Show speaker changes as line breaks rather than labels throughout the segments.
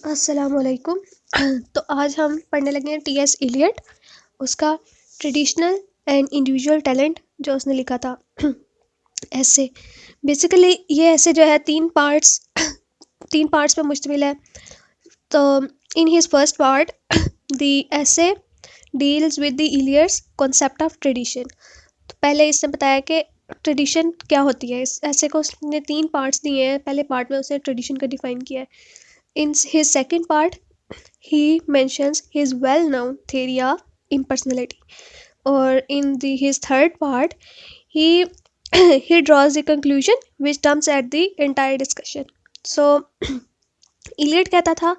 अस्सलामुअलैकुम। तो आज हम पढ़ने लगे हैं टी.एस. इलियट, उसका ट्रेडिशनल एंड इंडिविजुअल टैलेंट जो उसने लिखा था। ऐसे बेसिकली ये ऐसे जो है तीन पार्ट्स पे मुश्तमिल है। तो in his first part the essay deals with the Eliot's concept of tradition. तो पहले इसने बताया कि ट्रेडिशन क्या होती है। इस ऐसे को उसने 3 पार्ट्स दिए हैं। पहले पार्ट में उसने ट्रेडिशन का डिफाइन किया है। In his second part he mentions his well-known theory of impersonality, or in his third part he he draws the conclusion which comes at the entire discussion. So Eliot कहता था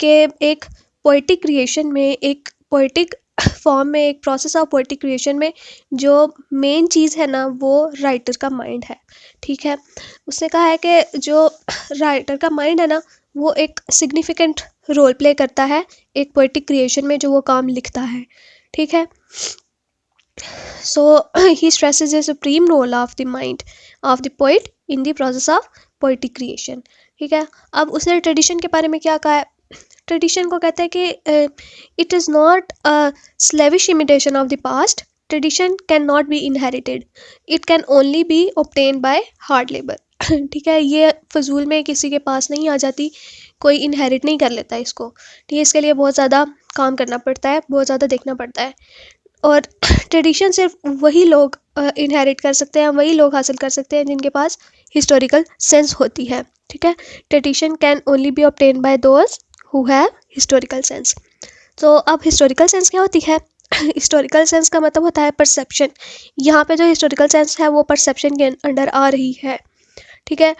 कि एक poetic creation में, एक poetic form में, एक process of poetic creation में जो मेन चीज़ है ना, वो राइटर का माइंड है। ठीक है, उसने कहा है कि जो राइटर का माइंड है ना, वो एक सिग्निफिकेंट रोल प्ले करता है एक पोइटिक क्रिएशन में जो वो काम लिखता है। ठीक है, so he stresses the supreme role of the mind of the poet in the process of poetic creation. ठीक है, अब उसने ट्रेडिशन के बारे में क्या कहा है। ट्रेडिशन को कहते हैं कि it is not a slavish imitation of the past. Tradition can not be inherited, it can only be obtain by hard labour. ठीक है, ये फजूल में किसी के पास नहीं आ जाती, कोई इनहेरिट नहीं कर लेता इसको। ठीक है, इसके लिए बहुत ज़्यादा काम करना पड़ता है, बहुत ज़्यादा देखना पड़ता है। और ट्रेडिशन सिर्फ वही लोग इनहेरिट कर सकते हैं, वही लोग हासिल कर सकते हैं जिनके पास हिस्टोरिकल सेंस होती है। ठीक है, tradition can only be obtain bye those who have historical sense. तो अब हिस्टोरिकल सेंस क्या होती है। हिस्टोरिकल सेंस का मतलब होता है परसेप्शन। यहाँ पे जो हिस्टोरिकल सेंस है वो परसेप्शन के अंडर आ रही है। ठीक है,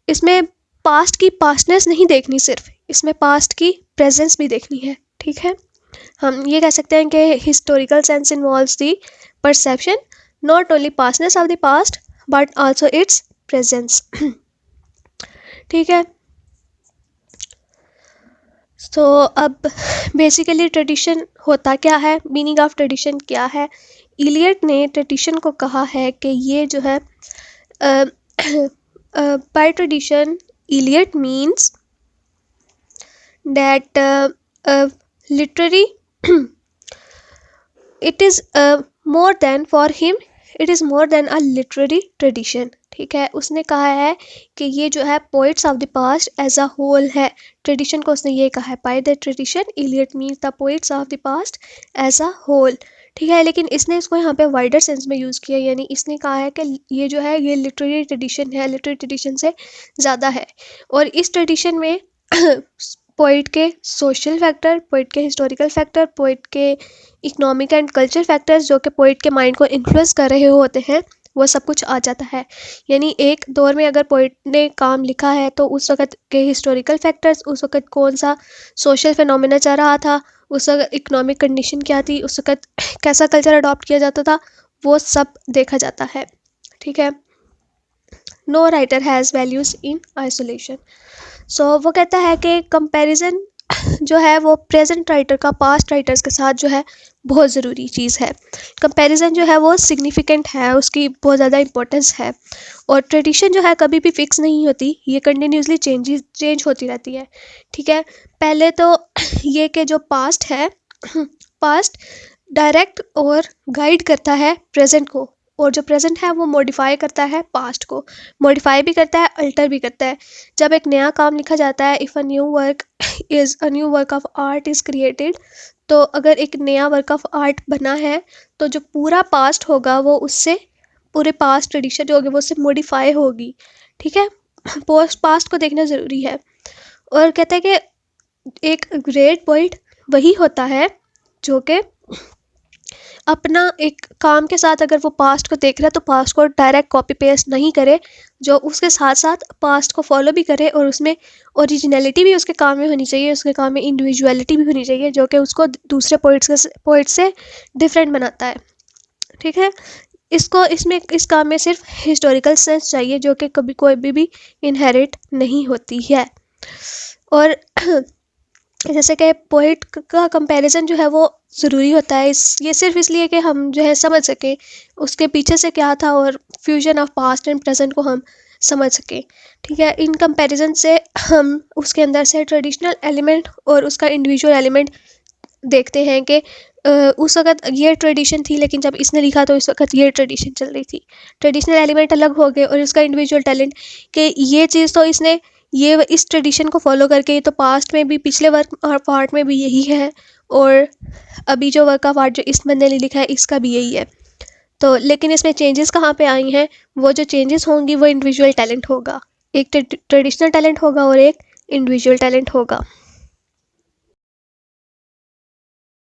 इसमें पास्ट की पास्टनेस नहीं देखनी, सिर्फ इसमें पास्ट की प्रेजेंस भी देखनी है। ठीक है, हम ये कह सकते हैं कि historical sense involves the perception not only pastness of the past but also its presence. ठीक है, तो अब बेसिकली ट्रेडिशन होता क्या है, मीनिंग ऑफ ट्रेडिशन क्या है। इलियट ने ट्रेडिशन को कहा है कि ये जो है by tradition Eliot means that literary it is more than for him it is more than a literary tradition। ठीक है, उसने कहा है कि ये जो है poets of the past as a whole है। ट्रेडिशन को उसने ये कहा है, by the tradition Eliot means the poets of the past as a whole. ठीक है, लेकिन इसने इसको यहाँ पे वाइडर सेंस में यूज़ किया, यानी इसने कहा है कि ये जो है ये लिटरेरी ट्रेडिशन है, लिटरेरी ट्रेडिशन से ज़्यादा है। और इस ट्रेडिशन में पोइट के सोशल फैक्टर, पोइट के हिस्टोरिकल फैक्टर, पोइट के इकोनॉमिक एंड कल्चर फैक्टर्स जो कि पोइट के माइंड को इन्फ्लुएंस कर रहे होते हैं, वो सब कुछ आ जाता है। यानी एक दौर में अगर पोइट ने काम लिखा है तो उस वक़्त के हिस्टोरिकल फैक्टर्स, उस वक़्त कौन सा सोशल फिनोमेना चल रहा था, उस वक़्त इकोनॉमिक कंडीशन क्या थी, उस वक़्त कैसा कल्चर अडॉप्ट किया जाता था, वो सब देखा जाता है। ठीक है, no writer has values in isolation. So वो कहता है कि कंपैरिजन जो है वो प्रेजेंट राइटर का पास्ट राइटर्स के साथ जो है बहुत ज़रूरी चीज़ है। कंपैरिजन जो है वो सिग्निफिकेंट है, उसकी बहुत ज़्यादा इंपॉर्टेंस है। और ट्रेडिशन जो है कभी भी फिक्स नहीं होती, ये कंटिन्यूसली चेंज होती रहती है। ठीक है, पहले तो ये कि जो पास्ट है, पास्ट डायरेक्ट और गाइड करता है प्रेजेंट को, और जो प्रेजेंट है वो मॉडिफाई करता है पास्ट को, मॉडिफाई भी करता है, अल्टर भी करता है। जब एक नया काम लिखा जाता है, if a new work of art is created, तो अगर एक नया वर्क ऑफ आर्ट बना है तो जो पूरा पास्ट होगा वो उससे, पूरे पास्ट ट्रेडिशन जो होगी वो उससे मॉडिफाई होगी। ठीक है, पास्ट को देखना ज़रूरी है। और कहता है कि एक ग्रेट पोइट वही होता है जो कि अपना एक काम के साथ अगर वो पास्ट को देख रहा है तो पास्ट को डायरेक्ट कॉपी पेस्ट नहीं करे, जो उसके साथ साथ पास्ट को फॉलो भी करे, और उसमें ओरिजिनलिटी भी उसके काम में होनी चाहिए, उसके काम में इंडिविजुअलिटी भी होनी चाहिए, जो कि उसको दूसरे पोइट्स से डिफरेंट बनाता है। ठीक है, इस काम में सिर्फ हिस्टोरिकल सेंस चाहिए, जो कि कभी कोई भी इनहेरिट नहीं होती है। और जैसे कि पोइट का कंपैरिजन जो है वो ज़रूरी होता है, ये सिर्फ इसलिए कि हम जो है समझ सकें उसके पीछे से क्या था, और fusion of past and present को हम समझ सकें। ठीक है, इन कंपैरिजन से हम उसके अंदर से ट्रेडिशनल एलिमेंट और उसका इंडिविजुअल एलिमेंट देखते हैं कि उस वक़्त ये ट्रेडिशन थी, लेकिन जब इसने लिखा तो इस वक़्त ये ट्रेडिशन चल रही थी। ट्रेडिशनल एलिमेंट अलग हो गए और उसका इंडिविजुअल टैलेंट कि ये चीज़ तो इसने ये इस ट्रेडिशन को फॉलो करके ये तो पास्ट में भी पिछले वर्क और पार्ट में भी यही है, और अभी जो वर्क का पार्ट जो इस बंदे ने लिखा है इसका भी यही है। तो लेकिन इसमें चेंजेस कहाँ पे आई हैं, वो जो चेंजेस होंगी वो इंडिविजुअल टैलेंट होगा। एक ट्रेडिशनल टैलेंट होगा और एक इंडिविजुअल टैलेंट होगा।